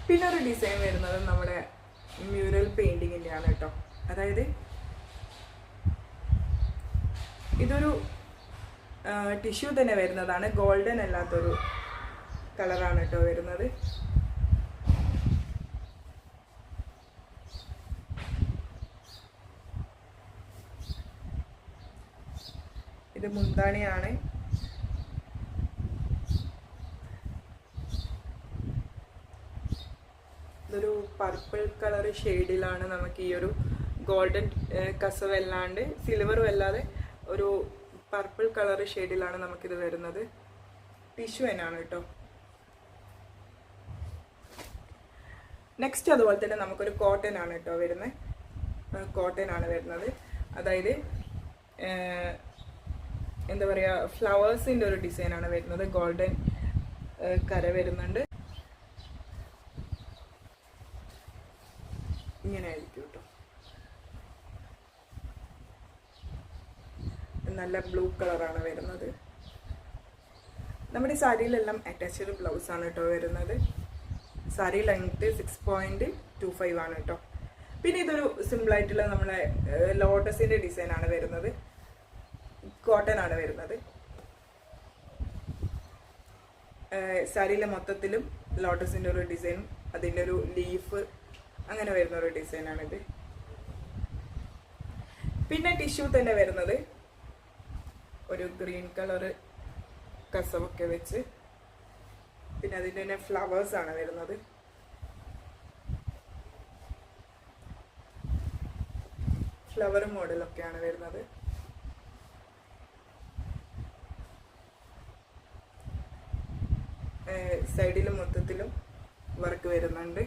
പിന്നെ ഒരു ഡിസൈൻ വരുന്നത് നമ്മുടെ മ്യൂറൽ പെയിൻറ്റിങ്ങിൻ്റെയാണ് കേട്ടോ. അതായത് ഇതൊരു ടിഷ്യൂ തന്നെ വരുന്നതാണ്, ഗോൾഡൻ അല്ലാത്തൊരു കളറാണ് കേട്ടോ വരുന്നത്. ഇത് മുന്താണിയാണ്. ഇതൊരു പർപ്പിൾ കളർ ഷെയ്ഡിലാണ് നമുക്ക് ഈ ഒരു ഗോൾഡൻ കസവല്ലാണ്ട് സിൽവറും അല്ലാതെ ഒരു പർപ്പിൾ കളർ ഷെയ്ഡിലാണ് നമുക്കിത് വരുന്നത്. ടിഷ്യൂ തന്നെയാണ് കേട്ടോ. നെക്സ്റ്റ് അതുപോലെ തന്നെ നമുക്കൊരു കോട്ടൺ ആണ് കേട്ടോ വരുന്നത്. കോട്ടൺ ആണ് വരുന്നത്. അതായത് എന്താ പറയുക, ഫ്ലവേഴ്സിൻ്റെ ഒരു ഡിസൈനാണ് വരുന്നത്. ഗോൾഡൻ കര വരുന്നുണ്ട്. ഇങ്ങനെ ആയിരിക്കും കേട്ടോ. നല്ല ബ്ലൂ കളറാണ് വരുന്നത്. നമ്മുടെ സാരിയിലെല്ലാം അറ്റാച്ച്ഡ് ബ്ലൗസ് ആണ് കേട്ടോ വരുന്നത്. സാരി ലെങ്ത് 6.25 ആണ് കേട്ടോ. പിന്നെ ഇതൊരു സിമ്പിളായിട്ടുള്ള നമ്മളെ ലോട്ടസിൻ്റെ ഡിസൈനാണ് വരുന്നത്. കോട്ടൺ ആണ് വരുന്നത്. സാരിയിലെ മൊത്തത്തിലും ലോട്ടസിൻ്റെ ഒരു ഡിസൈനും അതിൻ്റെ ഒരു ലീഫ് അങ്ങനെ വരുന്ന ഒരു ഡിസൈനാണിത്. പിന്നെ ടിഷ്യൂ തന്നെ വരുന്നത് ഒരു ഗ്രീൻ കളർ കസവൊക്കെ വെച്ച്, പിന്നെ അതിൻ്റെ തന്നെ ഫ്ലവേഴ്സ് ആണ് വരുന്നത്. ഫ്ലവർ മോഡലൊക്കെയാണ് വരുന്നത്. സൈഡിലും മൊത്തത്തിലും വർക്ക് വരുന്നുണ്ട്.